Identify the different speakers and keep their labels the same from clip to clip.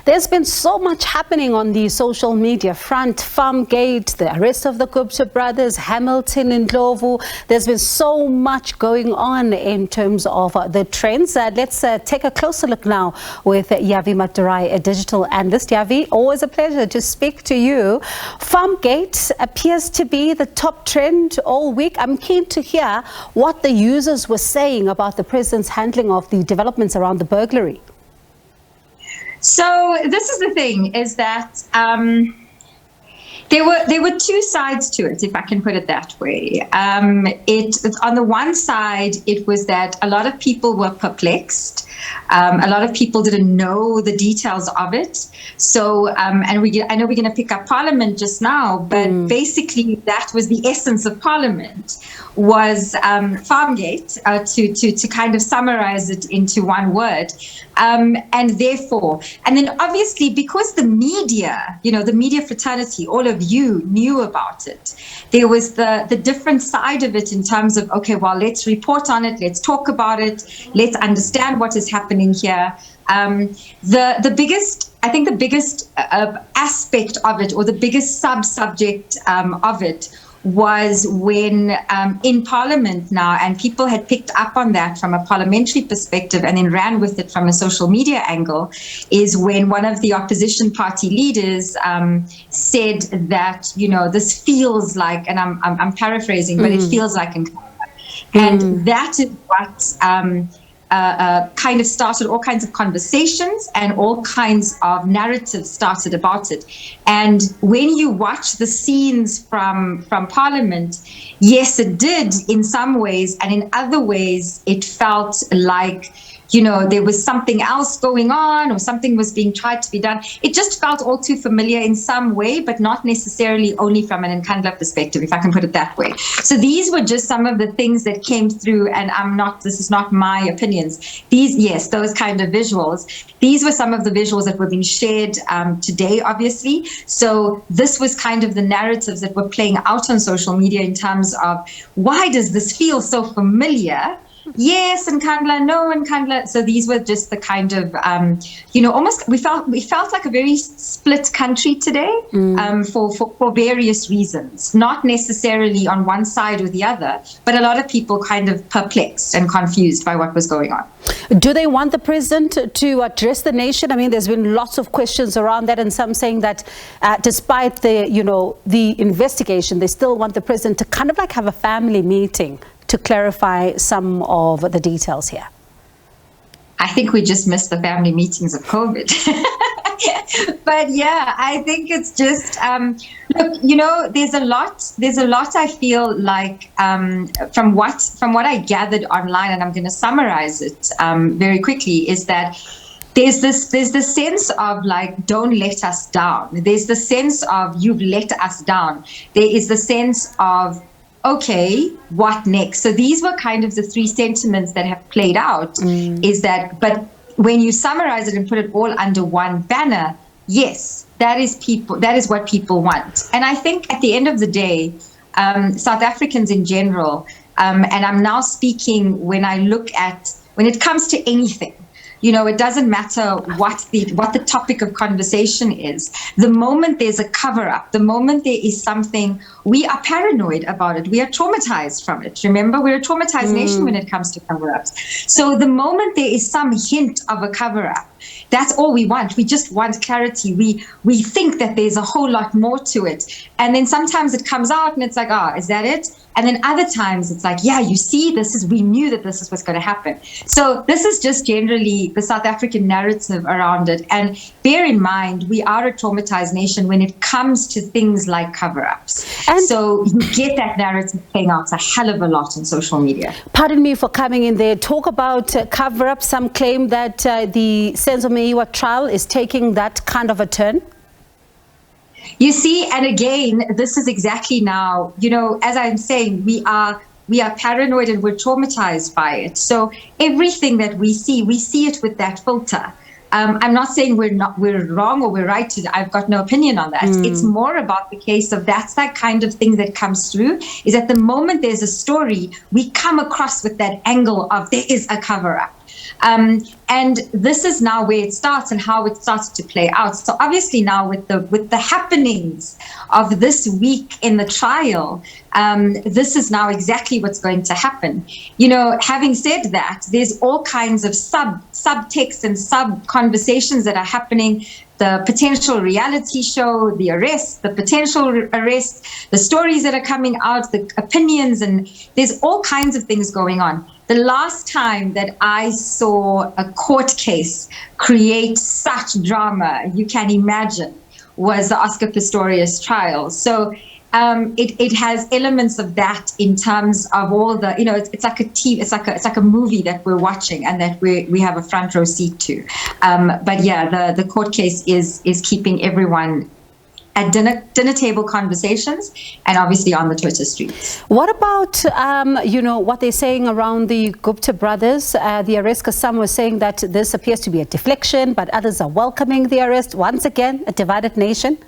Speaker 1: There's been so much happening on the social media front. Farmgate, the arrest of the Gupta brothers, Hamilton and Ndlovu. There's been so much going on in terms of the trends. Let's take a closer look now with Yavi Madura, a digital analyst. Yavi, always a pleasure to speak to you. Farmgate appears to be the top trend all week. I'm keen to hear what the users were saying about the president's handling of the developments around the burglary.
Speaker 2: So this is the thing, is that there were two sides to it, if I can put it that way. On the one side, it was that a lot of people were perplexed. A lot of people didn't know the details of it. So, I know we're going to pick up Parliament just now, but basically that was the essence of Parliament, was Farmgate, to kind of summarize it into one word. And then obviously, because the media, the media fraternity, all of you knew about it, there was the different side of it in terms of, okay, well, let's report on it, let's talk about it, let's understand what is happening here. The biggest aspect of it, or the biggest sub-subject of it, was when in Parliament now, and people had picked up on that from a parliamentary perspective and then ran with it from a social media angle, is when one of the opposition party leaders said that, this feels like, and I'm paraphrasing, but it feels like, and that is what kind of started all kinds of conversations, and all kinds of narratives started about it. And when you watch the scenes from Parliament, yes, it did in some ways, and in other ways it felt like, there was something else going on, or something was being tried to be done. It just felt all too familiar in some way, but not necessarily only from an Nkandla perspective, if I can put it that way. So these were just some of the things that came through, and this is not my opinions. Those kind of visuals. These were some of the visuals that were being shared today, obviously. So this was kind of the narratives that were playing out on social media in terms of, why does this feel so familiar? Yes, Nkandla, no, Nkandla. So these were just the kind of, almost, we felt like a very split country today, for various reasons, not necessarily on one side or the other, but a lot of people kind of perplexed and confused by what was going on.
Speaker 1: Do they want the president to address the nation? I mean, there's been lots of questions around that, and some saying that despite the investigation, they still want the president to kind of like have a family meeting to clarify some of the details here.
Speaker 2: I think we just missed the family meetings of COVID. But yeah, I think it's just, look, there's a lot I feel like, from what I gathered online, and I'm going to summarize it very quickly, is that there's this sense of like, don't let us down. There's the sense of, you've let us down. There is the sense of, okay, what next? So these were kind of the three sentiments that have played out, is that, but when you summarize it and put it all under one banner, yes, that is what people want. And I think at the end of the day, South Africans in general, and I'm now speaking when it comes to anything, it doesn't matter what the topic of conversation is. The moment there's a cover-up, the moment there is something, we are paranoid about it. We are traumatized from it. Remember, we're a traumatized nation when it comes to cover-ups. So the moment there is some hint of a cover-up, that's all we want. We just want clarity. We think that there's a whole lot more to it. And then sometimes it comes out and it's like, is that it? And then other times it's like, yeah, you see, we knew that this is what's going to happen. So this is just generally the South African narrative around it. And bear in mind, we are a traumatized nation when it comes to things like cover-ups. And so you get that narrative playing out a hell of a lot on social media.
Speaker 1: Pardon me for coming in there. Talk about cover-up. Some claim that the Senzo Meyiwa trial is taking that kind of a turn.
Speaker 2: You see, and again, this is exactly now, as I'm saying, we are paranoid and we're traumatized by it. So everything that we see it with that filter. I'm not saying we're wrong or we're right. I've got no opinion on that. It's more about the case of that's that kind of thing that comes through, is at the moment there's a story, we come across with that angle of there is a cover-up. And this is now where it starts and how it starts to play out. So obviously now with the happenings of this week in the trial, this is now exactly what's going to happen. You know, having said that, there's all kinds of subtext and sub conversations that are happening. The potential reality show, the arrest, the potential arrest, the stories that are coming out, the opinions, and there's all kinds of things going on. The last time that I saw a court case create such drama, you can imagine, was the Oscar Pistorius trial. So it has elements of that in terms of all the, you know, it's like a TV, it's like a movie that we're watching and that we have a front row seat to. But yeah, the court case is keeping everyone at dinner table conversations and obviously on the Twitter streets.
Speaker 1: What about, you know, what they're saying around the Gupta brothers, the arrest? Because some were saying that this appears to be a deflection, but others are welcoming the arrest. Once again, a divided nation.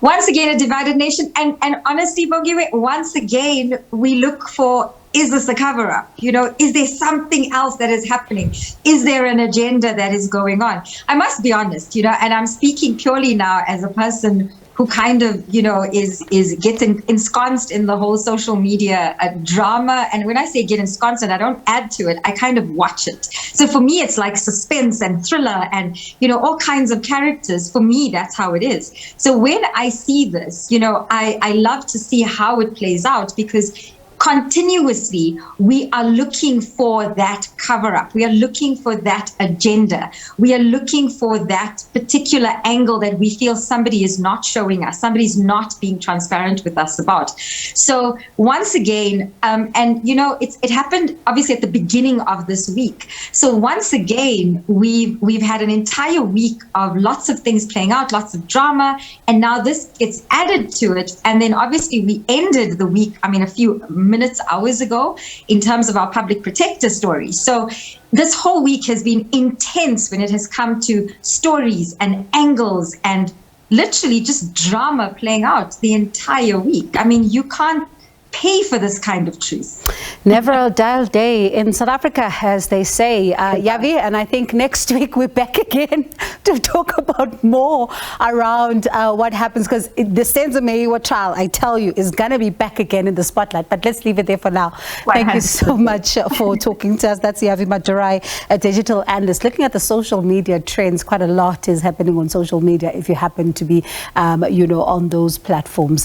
Speaker 2: Once again, a divided nation. And honestly, Bongiwe, once again, we look for, is this a cover-up? You know, is there something else that is happening? Is there an agenda that is going on? I must be honest, you know, and I'm speaking purely now as a person who kind of, you know, is getting ensconced in the whole social media drama. And when I say get ensconced, and I don't add to it, I kind of watch it. So for me, it's like suspense and thriller and, you know, all kinds of characters. For me, that's how it is. So when I see this, you know, I love to see how it plays out, because continuously, we are looking for that cover-up. We are looking for that agenda. We are looking for that particular angle that we feel somebody is not showing us, somebody's not being transparent with us about. So once again, and you know, it happened obviously at the beginning of this week. So once again, we've had an entire week of lots of things playing out, lots of drama, and now this gets added to it. And then obviously we ended the week, I mean, a few minutes, hours ago, in terms of our public protector story. So this whole week has been intense when it has come to stories and angles and literally just drama playing out the entire week. I mean, you can't pay for this kind of truth.
Speaker 1: Never a dull day in South Africa, as they say, Yavi, and I think next week we're back again to talk about more around what happens, because the Senzo Meyiwa trial, I tell you, is going to be back again in the spotlight. But let's leave it there for now. Thank you so much for talking to us. That's Yavi Madura, a digital analyst. Looking at the social media trends, quite a lot is happening on social media if you happen to be, you know, on those platforms.